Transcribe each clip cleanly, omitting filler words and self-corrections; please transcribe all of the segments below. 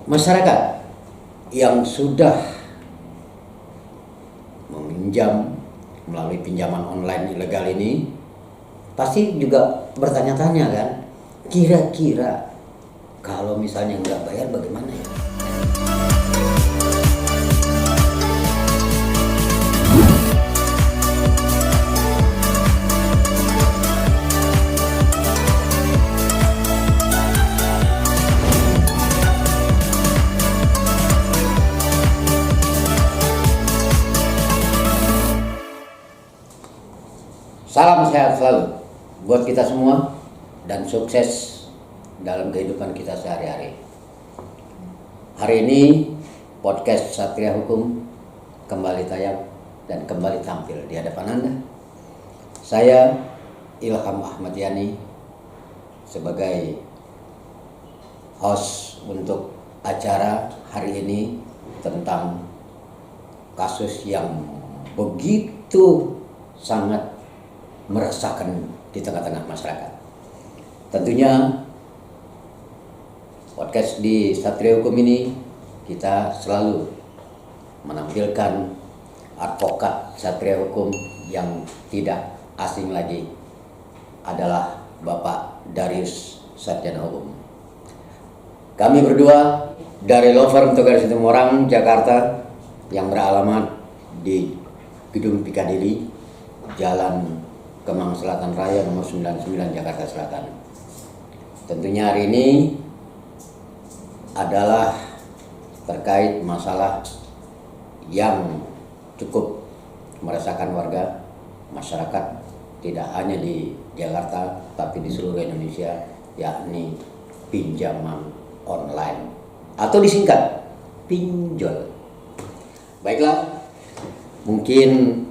masyarakat yang sudah meminjam melalui pinjaman online ilegal ini pasti juga bertanya-tanya kan, kira-kira kalau misalnya nggak bayar bagaimana ya? Salam sehat selalu buat kita semua dan sukses dalam kehidupan kita sehari-hari. Hari ini podcast Satria Hukum kembali tayang dan kembali tampil di hadapan Anda. Saya Ilham Ahmad Yani sebagai host untuk acara hari ini tentang kasus yang begitu sangat meresahkan di tengah-tengah masyarakat. Tentunya podcast di Satria Hukum ini kita selalu menampilkan advokat Satria Hukum yang tidak asing lagi adalah Bapak Darius Sarjana Hukum. Kami berdua dari Law Firm Togar Situmorang, Jakarta yang beralamat di Gedung Pikadili, Jalan Kemang Selatan Raya nomor 99 Jakarta Selatan. Tentunya hari ini adalah terkait masalah yang cukup meresahkan warga masyarakat tidak hanya di Jakarta tapi di seluruh Indonesia, yakni pinjaman online atau disingkat pinjol. Baiklah, mungkin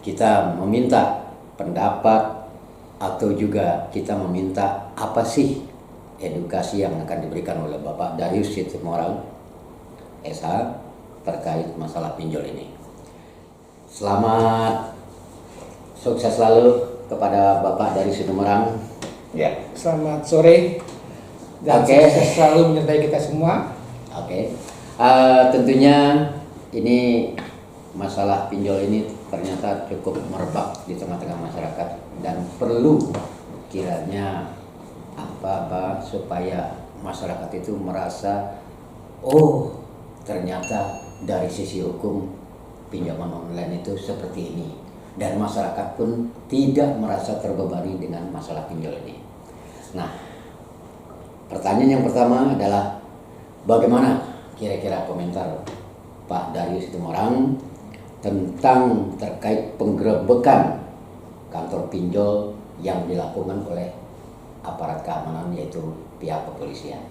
kita meminta pendapat atau juga kita meminta apa sih edukasi yang akan diberikan oleh Bapak Darius Situmorang SH terkait masalah pinjol ini. Selamat sukses selalu kepada Bapak Darius Situmorang. Ya, selamat sore dan sukses selalu menyertai kita semua. Tentunya ini masalah pinjol ini ternyata cukup merebak di tengah-tengah masyarakat dan perlu kiranya apa supaya masyarakat itu merasa ternyata dari sisi hukum pinjaman online itu seperti ini dan masyarakat pun tidak merasa terbebani dengan masalah pinjol ini. Nah, pertanyaan yang pertama adalah bagaimana kira-kira komentar Pak Darius Situmorang tentang terkait penggerebekan kantor pinjol yang dilakukan oleh aparat keamanan yaitu pihak kepolisian.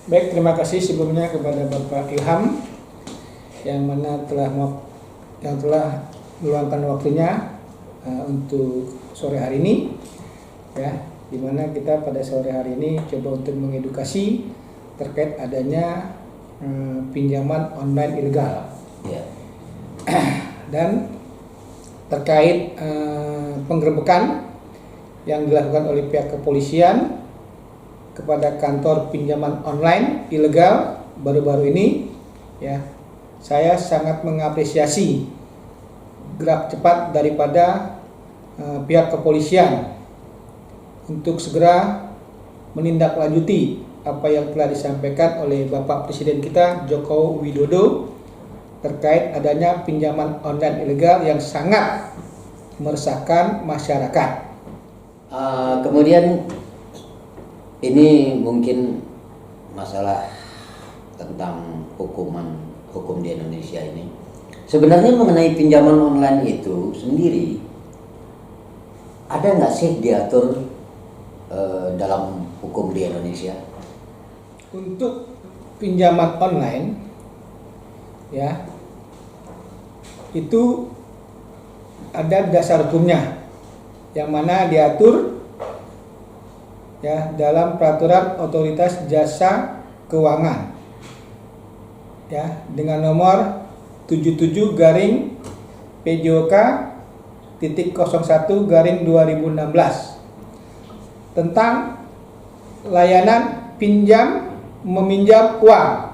Baik, terima kasih sebelumnya kepada Bapak Ilham yang telah meluangkan waktunya untuk sore hari ini, ya, di mana kita pada sore hari ini coba untuk mengedukasi terkait adanya pinjaman online ilegal. Ya. Dan terkait penggerebekan yang dilakukan oleh pihak kepolisian kepada kantor pinjaman online ilegal baru-baru ini, ya, saya sangat mengapresiasi gerak cepat daripada pihak kepolisian untuk segera menindaklanjuti apa yang telah disampaikan oleh Bapak Presiden kita Joko Widodo terkait adanya pinjaman online ilegal yang sangat meresahkan masyarakat. Kemudian ini mungkin masalah tentang hukum di Indonesia ini. Sebenarnya mengenai pinjaman online itu sendiri ada nggak sih diatur dalam hukum di Indonesia? Untuk pinjaman online, ya, itu ada dasar hukumnya yang mana diatur, ya, dalam peraturan otoritas jasa keuangan, ya, dengan nomor 77 garing PJOK titik 01 garing 2016 tentang layanan pinjam meminjam uang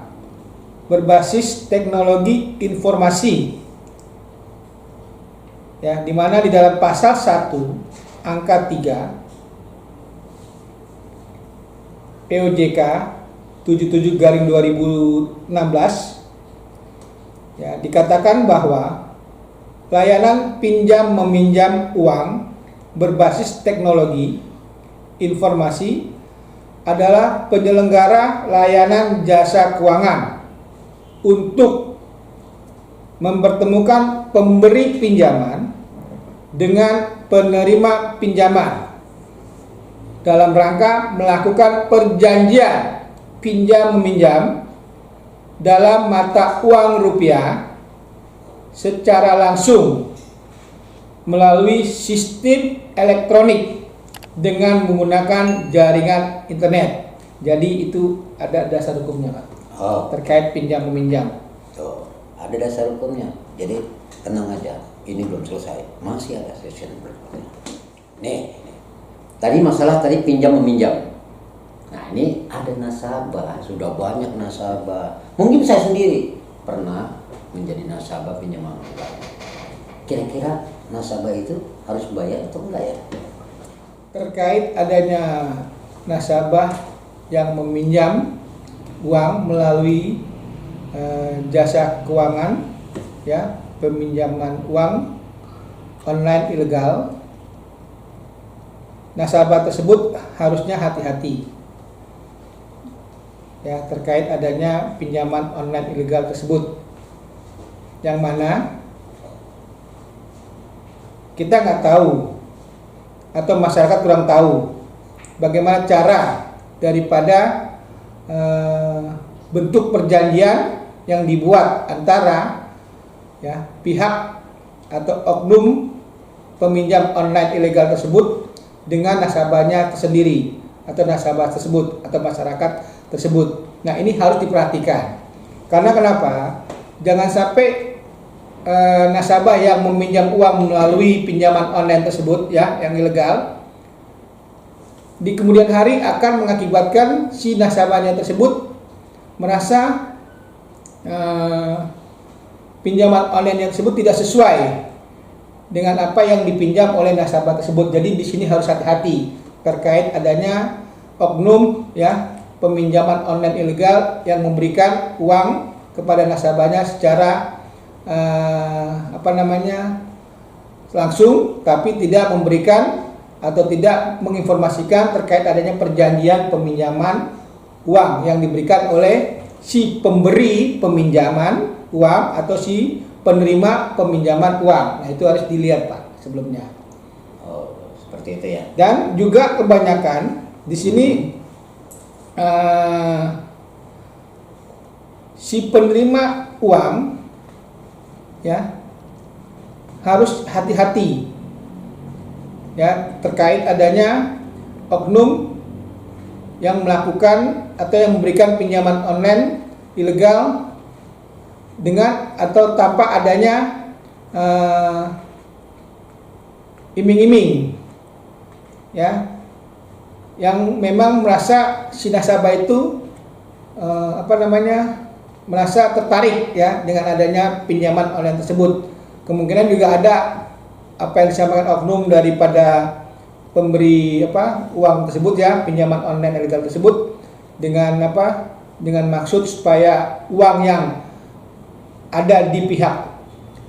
berbasis teknologi informasi, ya, di mana di dalam pasal 1 angka 3 POJK 77/2016 ya, dikatakan bahwa layanan pinjam meminjam uang berbasis teknologi informasi adalah penyelenggara layanan jasa keuangan untuk mempertemukan pemberi pinjaman dengan penerima pinjaman dalam rangka melakukan perjanjian pinjam meminjam dalam mata uang rupiah secara langsung melalui sistem elektronik dengan menggunakan jaringan internet. Jadi itu ada dasar hukumnya, Pak. Terkait pinjam meminjam. Ada dasar hukumnya. Jadi tenang aja, ini belum selesai, masih ada session berikutnya. Nih, tadi masalah tadi pinjam meminjam. Nah ini ada nasabah, sudah banyak nasabah. Mungkin saya sendiri pernah menjadi nasabah pinjaman uang. Kira-kira nasabah itu harus bayar atau enggak ya? Terkait adanya nasabah yang meminjam uang melalui jasa keuangan, ya, peminjaman uang online ilegal, nasabah tersebut harusnya hati-hati, ya, terkait adanya pinjaman online ilegal tersebut, yang mana kita nggak tahu atau masyarakat kurang tahu bagaimana cara daripada bentuk perjanjian yang dibuat antara, ya, pihak atau oknum peminjam online ilegal tersebut dengan nasabahnya tersendiri atau nasabah tersebut atau masyarakat tersebut. Nah ini harus diperhatikan, karena kenapa? Jangan sampai nasabah yang meminjam uang melalui pinjaman online tersebut, ya, yang ilegal, di kemudian hari akan mengakibatkan si nasabahnya tersebut merasa pinjaman online tersebut tidak sesuai dengan apa yang dipinjam oleh nasabah tersebut. Jadi di sini harus hati-hati terkait adanya oknum, ya, peminjaman online ilegal yang memberikan uang kepada nasabahnya secara langsung, tapi tidak memberikan atau tidak menginformasikan terkait adanya perjanjian peminjaman uang yang diberikan oleh si pemberi peminjaman uang atau si penerima peminjaman uang. Nah itu harus dilihat, Pak, sebelumnya. Oh, seperti itu ya. Dan juga kebanyakan di sini si penerima uang, ya, harus hati-hati, ya, terkait adanya oknum yang melakukan atau yang memberikan pinjaman online ilegal dengan atau tanpa adanya iming-iming, ya, yang memang merasa si nasabah itu merasa tertarik, ya, dengan adanya pinjaman online tersebut. Kemungkinan juga ada apa yang disampaikan oknum daripada pemberi uang tersebut, ya, pinjaman online ilegal tersebut dengan maksud supaya uang yang ada di pihak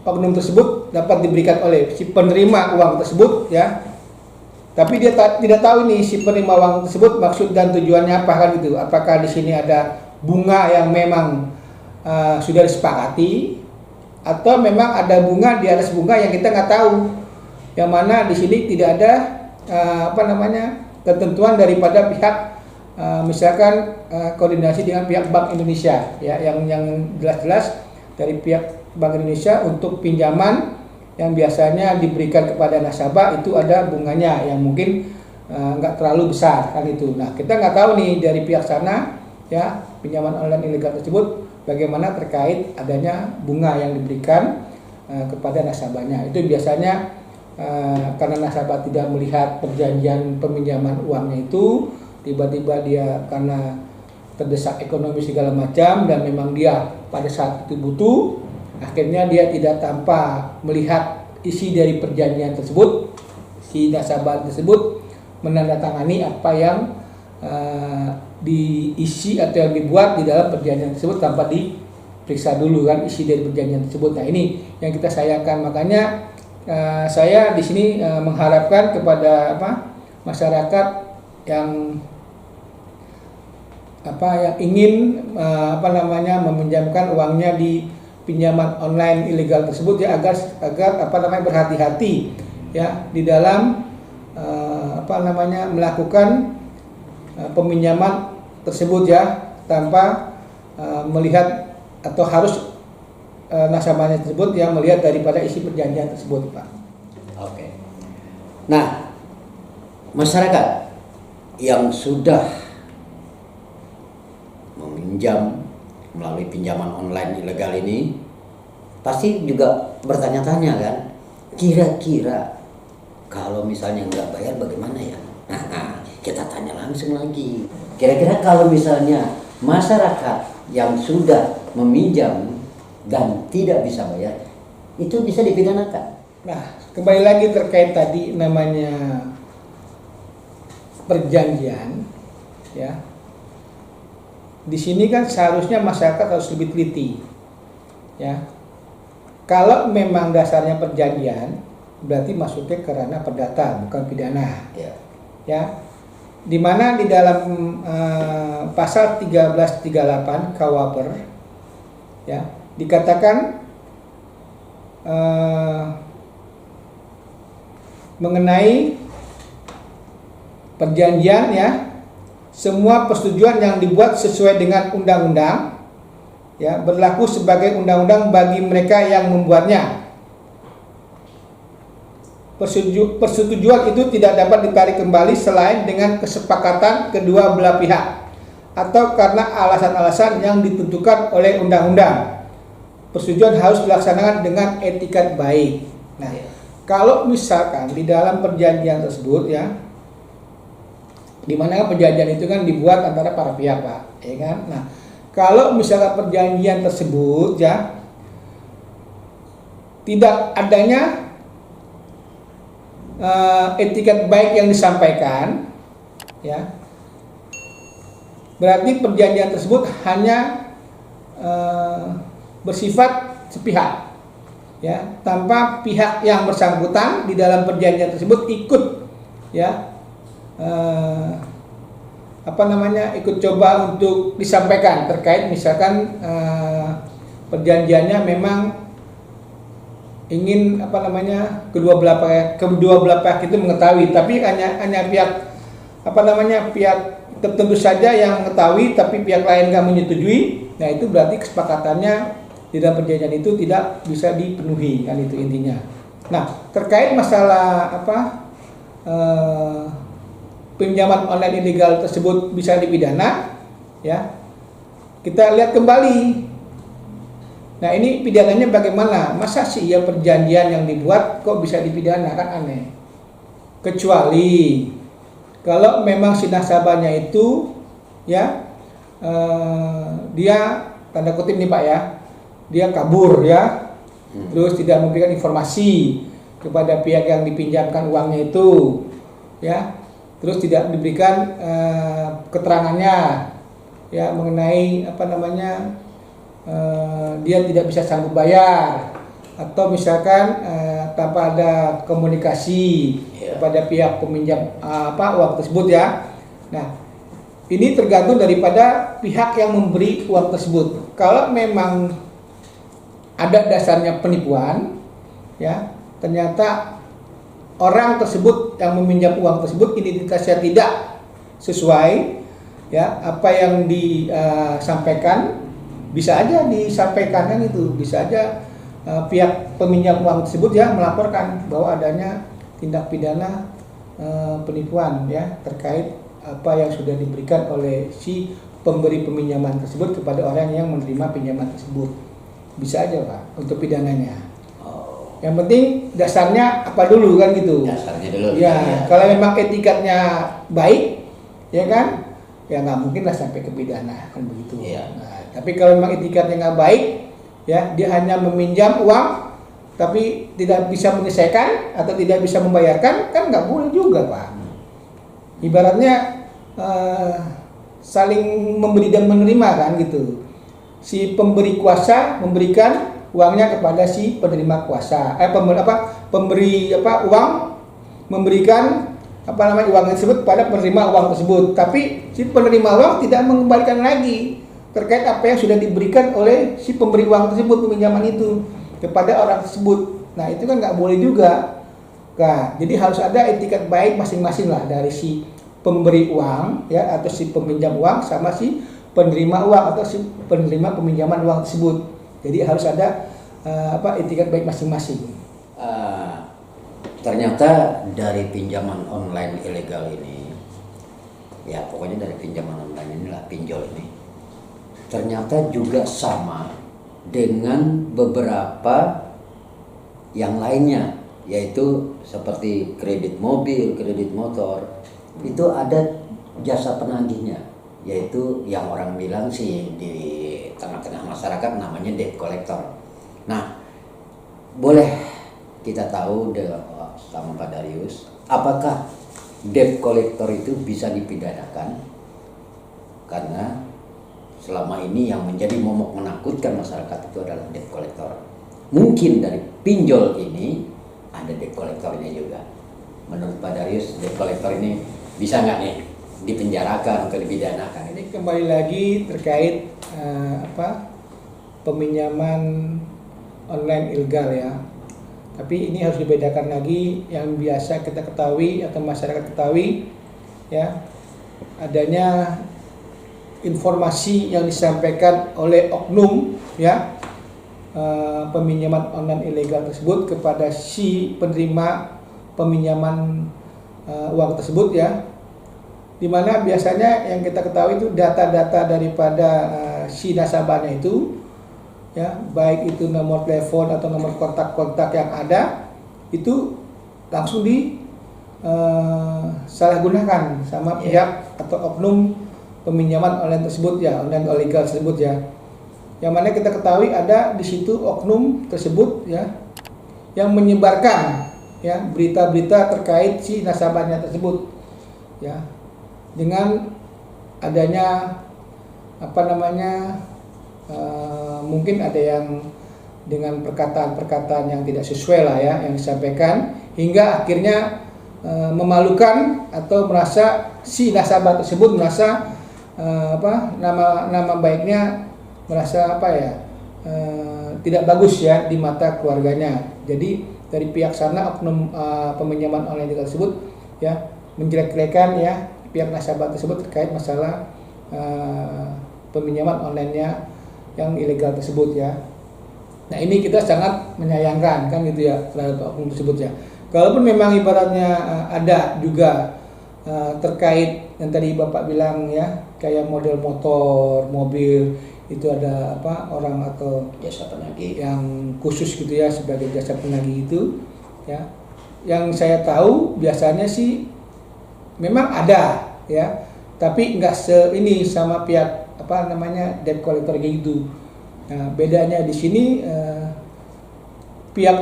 oknum tersebut dapat diberikan oleh si penerima uang tersebut, ya. Tapi dia tidak tahu nih si penerima uang tersebut maksud dan tujuannya apa, kan gitu. Apakah di sini ada bunga yang memang sudah disepakati, atau memang ada bunga di atas bunga yang kita nggak tahu, yang mana di sini tidak ada ketentuan daripada pihak misalkan koordinasi dengan pihak Bank Indonesia, ya, yang jelas-jelas dari pihak Bank Indonesia untuk pinjaman yang biasanya diberikan kepada nasabah itu ada bunganya yang mungkin nggak terlalu besar, kan itu. Nah kita nggak tahu nih dari pihak sana, ya, pinjaman online ilegal tersebut bagaimana terkait adanya bunga yang diberikan kepada nasabahnya. Itu biasanya karena nasabah tidak melihat perjanjian peminjaman uangnya itu, tiba-tiba dia karena terdesak ekonomi segala macam dan memang dia pada saat itu butuh, akhirnya dia tidak tanpa melihat isi dari perjanjian tersebut, si nasabah tersebut menandatangani apa yang diisi atau yang dibuat di dalam perjanjian tersebut tanpa diperiksa dulu kan isi dari perjanjian tersebut. Nah, ini yang kita sayangkan. Makanya saya di sini mengharapkan kepada masyarakat yang yang ingin meminjamkan uangnya di pinjaman online ilegal tersebut ya agar berhati-hati ya di dalam melakukan peminjaman tersebut ya tanpa melihat atau harus nasabahnya tersebut yang melihat daripada isi perjanjian tersebut, Pak. Oke. Nah, masyarakat yang sudah meminjam melalui pinjaman online ilegal ini pasti juga bertanya-tanya kan, kira-kira kalau misalnya nggak bayar bagaimana ya? Nah, kita tanya langsung lagi. Kira-kira kalau misalnya masyarakat yang sudah meminjam dan tidak bisa bayar, itu bisa dipidanakan. Nah, kembali lagi terkait tadi namanya perjanjian, ya. Di sini kan seharusnya masyarakat harus lebih teliti, ya. Kalau memang dasarnya perjanjian, berarti masuknya ke ranah perdata, bukan pidana, ya. Dimana di dalam pasal 1338 KUHP, ya, dikatakan mengenai perjanjian ya, semua persetujuan yang dibuat sesuai dengan undang-undang ya berlaku sebagai undang-undang bagi mereka yang membuatnya. Persetujuan itu tidak dapat ditarik kembali selain dengan kesepakatan kedua belah pihak atau karena alasan-alasan yang ditentukan oleh undang-undang. Persetujuan harus dilaksanakan dengan etikat baik. Nah, kalau misalkan di dalam perjanjian tersebut ya, di mana perjanjian itu kan dibuat antara para pihak, Pak, ya kan? Nah, kalau misalkan perjanjian tersebut ya tidak adanya etikat baik yang disampaikan, ya, berarti perjanjian tersebut hanya bersifat sepihak, ya, tanpa pihak yang bersangkutan di dalam perjanjian tersebut ikut, ya, ikut coba untuk disampaikan terkait misalkan perjanjiannya memang ingin kedua belah pihak itu mengetahui, tapi hanya pihak pihak tertentu saja yang mengetahui tapi pihak lain nggak menyetujui. Nah, itu berarti kesepakatannya di dalam perjanjian itu tidak bisa dipenuhi, kan itu intinya. Nah, terkait masalah pinjaman online ilegal tersebut bisa dipidana, ya, kita lihat kembali. Nah, ini pidananya bagaimana? Masa sih ya perjanjian yang dibuat kok bisa dipidana, kan aneh. Kecuali kalau memang si nasabahnya itu ya dia tanda kutip nih, Pak, ya, dia kabur ya, terus tidak memberikan informasi kepada pihak yang dipinjamkan uangnya itu, ya, terus tidak diberikan keterangannya ya mengenai dia tidak bisa sanggup bayar, atau misalkan tanpa ada komunikasi kepada pihak peminjam uang tersebut ya. Nah, ini tergantung daripada pihak yang memberi uang tersebut. Kalau memang ada dasarnya penipuan, ya, ternyata orang tersebut yang meminjam uang tersebut identitasnya tidak sesuai ya apa yang disampaikan, bisa aja disampaikan kan itu, bisa aja pihak peminjam uang tersebut ya melaporkan bahwa adanya tindak pidana penipuan ya terkait apa yang sudah diberikan oleh si pemberi peminjaman tersebut kepada orang yang menerima pinjaman tersebut. Bisa aja, Pak, untuk pidananya. Yang penting dasarnya apa dulu kan gitu. Dasarnya dulu. Ya, kalau memang etikatnya baik, ya kan, ya nggak mungkin lah sampai ke pidana kan begitu. Iya. Nah, tapi kalau memang etikatnya nggak baik, ya dia hanya meminjam uang tapi tidak bisa menyelesaikan atau tidak bisa membayarkan, kan nggak boleh juga Pak. Ibaratnya saling memberi dan menerima kan gitu. Si pemberi kuasa memberikan uangnya kepada si penerima kuasa. Pemberi uang memberikan uang tersebut pada penerima uang tersebut. Tapi si penerima uang tidak mengembalikan lagi terkait apa yang sudah diberikan oleh si pemberi uang tersebut, peminjaman itu kepada orang tersebut. Nah itu kan nggak boleh juga. Nah, jadi harus ada etikat baik masing-masing lah dari si pemberi uang ya atau si peminjam uang sama si penerima uang atau si penerima peminjaman uang tersebut. Jadi harus ada etikat baik masing-masing. Ternyata dari pinjaman online ilegal ini, ya pokoknya dari pinjaman online inilah, pinjol ini, ternyata juga sama dengan beberapa yang lainnya, yaitu seperti kredit mobil, kredit motor, itu ada jasa penagihnya, yaitu yang orang bilang sih di tengah-tengah masyarakat namanya debt collector. Nah, boleh kita tahu sama Pak Darius, apakah debt collector itu bisa dipidanakan? Karena selama ini yang menjadi momok menakutkan masyarakat itu adalah debt collector. Mungkin dari pinjol ini ada debt collectornya juga. Menurut Pak Darius, debt collector ini bisa nggak nih dipenjarakan atau dipidanakan? Ini kembali lagi terkait peminjaman online ilegal ya. Tapi ini harus dibedakan lagi, yang biasa kita ketahui atau masyarakat ketahui ya, adanya informasi yang disampaikan oleh oknum ya, peminjaman online ilegal tersebut kepada si penerima peminjaman uang tersebut ya, dimana biasanya yang kita ketahui itu data-data daripada si nasabahnya itu ya, baik itu nomor telepon atau nomor kontak-kontak yang ada itu langsung salah gunakan sama pihak atau oknum peminjaman online tersebut ya, online ilegal tersebut ya. Yang mana kita ketahui ada di situ oknum tersebut ya yang menyebarkan ya berita-berita terkait si nasabahnya tersebut ya, dengan adanya mungkin ada yang dengan perkataan-perkataan yang tidak sesuai lah ya yang disampaikan, hingga akhirnya memalukan atau merasa si nasabah tersebut merasa nama baiknya merasa tidak bagus ya di mata keluarganya. Jadi dari pihak sana oknum peminjaman online tersebut ya menjelek-jelekan ya pihak nasabah tersebut terkait masalah peminjaman online-nya yang ilegal tersebut ya. Nah ini kita sangat menyayangkan kan gitu ya terhadap oknum tersebut ya. Kalaupun memang ibaratnya ada juga terkait yang tadi Bapak bilang ya, kayak model motor, mobil itu ada orang atau jasa penagih yang khusus gitu ya sebagai jasa penagih itu ya. Yang saya tahu biasanya sih memang ada ya, tapi enggak ini sama pihak debt collector gitu. Nah, bedanya di sini pihak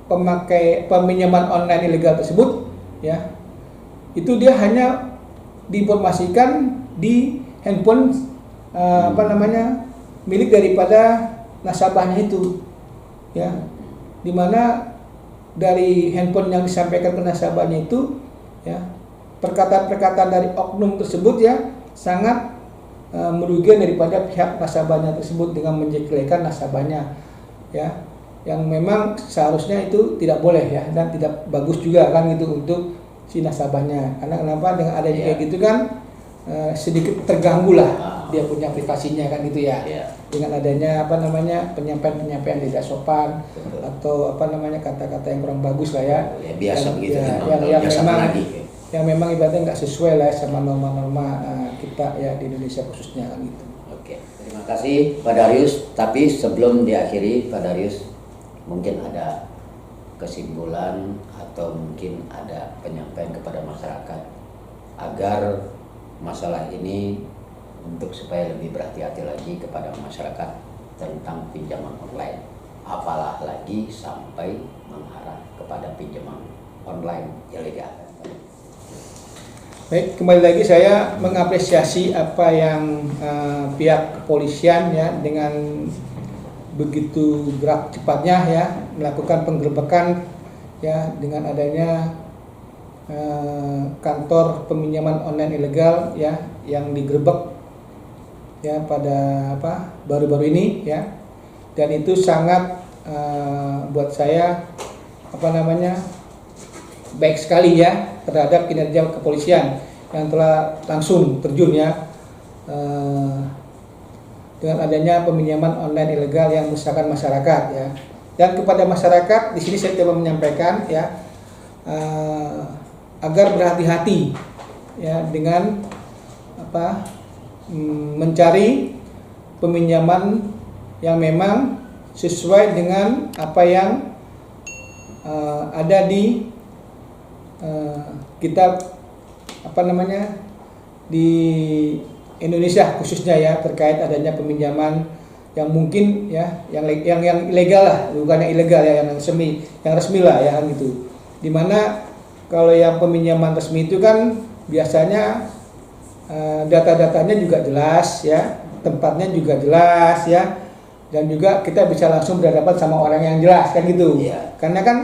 pemakai peminjaman online ilegal tersebut ya, itu dia hanya diinformasikan di handphone milik daripada nasabahnya itu ya, dimana dari handphone yang disampaikan ke nasabahnya itu ya, perkataan-perkataan dari oknum tersebut ya sangat merugikan daripada pihak nasabahnya tersebut dengan menjelekkan nasabahnya ya, yang memang seharusnya itu tidak boleh ya, dan tidak bagus juga kan gitu untuk si nasabahnya. Karena kenapa, dengan adanya kayak gitu kan sedikit terganggu lah dia punya privasinya kan gitu ya. Dengan adanya penyampaian tidak sopan atau kata-kata yang kurang bagus lah ya, biasa begitu yang memang ibaratnya nggak sesuai lah sama norma-norma kita ya di Indonesia khususnya kan gitu. Oke, terima kasih Pak Darius. Tapi sebelum diakhiri Pak Darius, mungkin ada kesimpulan atau mungkin ada penyampaian kepada masyarakat agar masalah ini untuk supaya lebih berhati-hati lagi kepada masyarakat tentang pinjaman online. Apalah lagi sampai mengarah kepada pinjaman online ilegal. Baik, kembali lagi saya mengapresiasi apa yang pihak kepolisian ya dengan begitu gerak cepatnya ya melakukan penggerebekan ya dengan adanya kantor peminjaman online ilegal ya yang digerebek ya pada baru-baru ini ya, dan itu sangat buat saya baik sekali ya terhadap kinerja kepolisian yang telah langsung terjun ya dengan adanya peminjaman online ilegal yang meresahkan masyarakat ya. Dan kepada masyarakat di sini saya coba menyampaikan ya agar berhati-hati ya dengan mencari peminjaman yang memang sesuai dengan apa yang ada di kita di Indonesia khususnya ya terkait adanya peminjaman yang mungkin ya yang ilegal lah, bukan yang ilegal ya, yang resmi lah ya kan gitu. Dimana kalau yang peminjaman resmi itu kan biasanya data-datanya juga jelas ya, tempatnya juga jelas ya, dan juga kita bisa langsung berhadapan sama orang yang jelas kan gitu. Yeah. Karena kan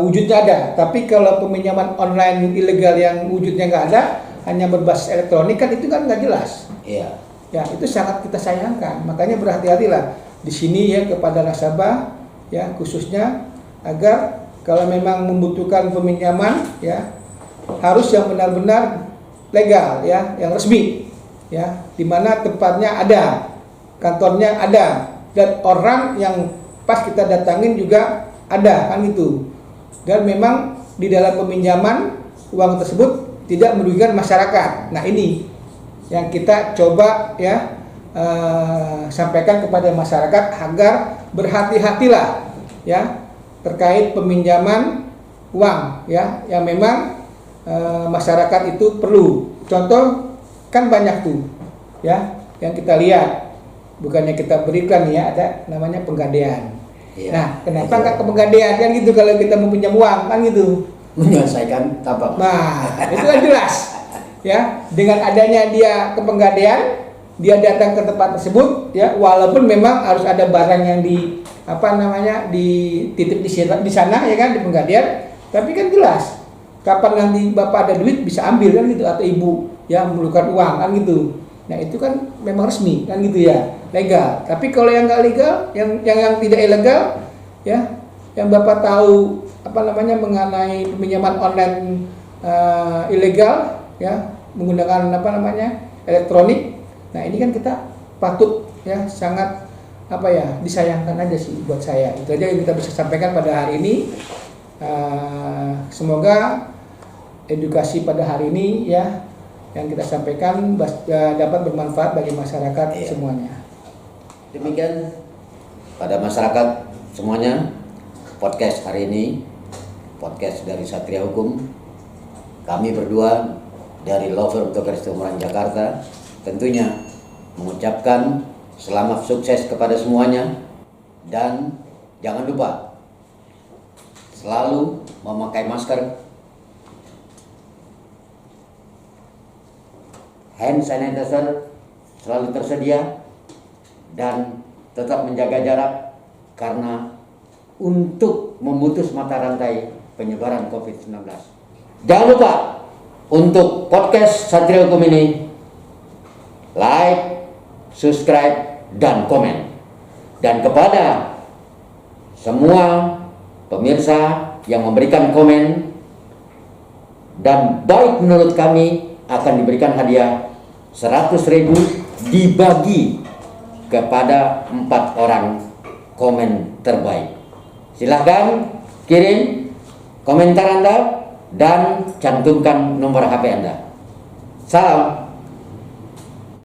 wujudnya ada, tapi kalau peminjaman online ilegal yang wujudnya nggak ada, hanya berbasis elektronik kan itu kan nggak jelas. Iya. Ya itu sangat kita sayangkan. Makanya berhati-hatilah di sini ya kepada nasabah ya khususnya agar kalau memang membutuhkan peminjaman ya harus yang benar-benar legal ya, yang resmi ya, di mana tempatnya ada, kantornya ada, dan orang yang pas kita datangin juga ada kan gitu. Dan memang di dalam peminjaman uang tersebut tidak merugikan masyarakat. Nah ini yang kita coba ya sampaikan kepada masyarakat agar berhati-hatilah ya terkait peminjaman uang ya yang memang masyarakat itu perlu. Contoh kan banyak tuh ya yang kita lihat, bukannya kita berikan ya, ada namanya penggadean. Iya. Nah, kenapa nggak ke penggadean kan gitu kalau kita mau pinjam uang kan gitu? Menyelesaikan tabang. Nah, itu kan jelas ya. Dengan adanya dia ke penggadean, dia datang ke tempat tersebut ya, walaupun memang harus ada barang yang dititip di sana ya kan di penggadean, tapi kan jelas kapan nanti bapak ada duit bisa ambil kan gitu, atau ibu ya memerlukan uang kan gitu. Nah itu kan memang resmi kan gitu ya, legal. Tapi kalau yang nggak legal, yang tidak ilegal ya, yang bapak tahu mengenai peminjaman online ilegal ya menggunakan elektronik. Nah ini kan kita patut ya sangat disayangkan aja sih buat saya. Itu aja yang kita bisa sampaikan pada hari ini. Semoga edukasi pada hari ini ya yang kita sampaikan dapat bermanfaat bagi masyarakat semuanya. Demikian pada masyarakat semuanya, podcast hari ini, podcast dari Satria Hukum. Kami berdua dari Law Firm Togar Istimewa Jakarta tentunya mengucapkan selamat sukses kepada semuanya, dan jangan lupa selalu memakai masker, hand sanitizer selalu tersedia, dan tetap menjaga jarak karena untuk memutus mata rantai penyebaran COVID-19. Jangan lupa untuk podcast Satria Hukum ini like, subscribe, dan komen. Dan kepada semua pemirsa yang memberikan komen dan baik menurut kami, akan diberikan hadiah 100.000 dibagi kepada 4 orang komen terbaik. Silahkan kirim komentar Anda dan cantumkan nomor HP Anda. Salam.